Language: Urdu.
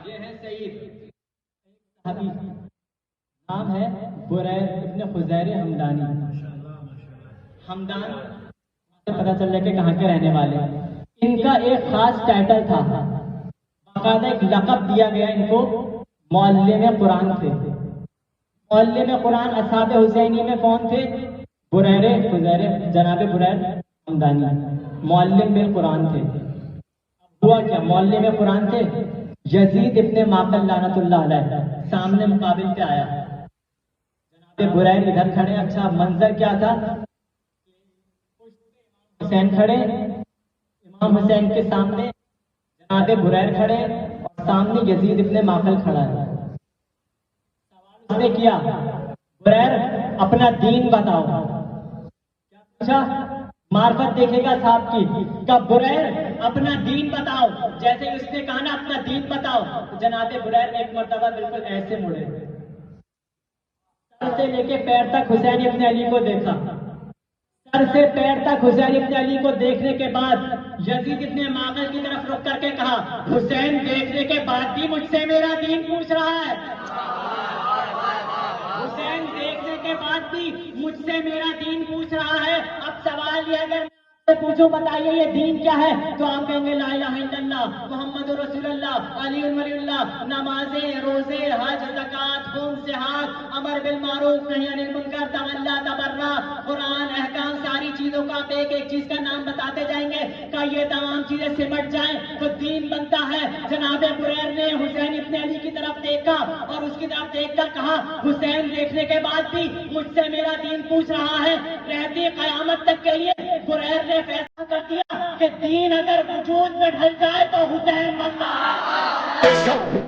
یہ ہے سعید صحابی، نام ہے بریر ابن خزیر حمدانی۔ حمدان سے پتہ چل رہا ہے کہ کہاں کے رہنے والے ہیں۔ ان کا ایک خاص ٹائٹل تھا، باقاعدہ ایک لقب دیا گیا ان کو معلم قرآن سے۔ معلم قرآن اصحاب حسینی میں کون تھے؟ بریر خزیر، جناب بریر حمدانی معلم بالقرآن تھے۔ ہوا کیا؟ معلم قرآن تھے، یزید ابن معقل لعنت اللہ علیہ سامنے مقابل پہ آیا، جناب بریر ادھر کھڑے۔ اچھا منظر کیا تھا؟ حسین کھڑے، امام حسین کے سامنے جناب بریر کھڑے اور سامنے یزید ابن معقل کھڑا ہے۔ سوال اس نے کیا، بریر اپنا دین بتاؤ۔ کیا پوچھا؟ معرفت دیکھے گا صاحب کی، کہ بریر اپنا دین بتاؤ۔ جیسے اس نے کہا نا اپنا دین بتاؤ، جناب بریر ایک مرتبہ بالکل ایسے مڑے، سر سے لے کے پیر تک حسین ابن علی کو دیکھا۔ سر سے پیر تک حسین ابن علی کو دیکھنے کے بعد یزید ابن معقل کی طرف رک کر کے کہا، حسین دیکھنے کے بعد بھی مجھ سے میرا دین پوچھ رہا ہے، حسین دیکھنے کے بعد بھی مجھ سے میرا دین پوچھ رہا ہے۔ اب سوال یہ اگر پوچھو بتائیے یہ دین کیا ہے، تو آپ کہیں گے لا الہ الا اللہ محمد رسول اللہ علی ولی اللہ، نمازیں، روزے، حج، زکوٰۃ، خون سے ہاتھ، امر بالمعروف نہی عن المنکر، تولا تبرا، قرآن، احکام، ساری چیزوں کا آپ ایک ایک چیز کا نام بتاتے جائیں گے کہ یہ تمام چیزیں سمٹ جائیں تو دین بنتا ہے۔ جناب بریر نے حسین ابن علی کی طرف دیکھا اور اس کی طرف دیکھ کر کہا، حسین دیکھنے کے بعد بھی مجھ سے میرا دین پوچھ رہا ہے۔ رہتی قیامت تک کے لیے بریر نے فیصلہ کر دیا کہ دین اگر وجود میں ڈھل جائے تو حسین بنتا ہے۔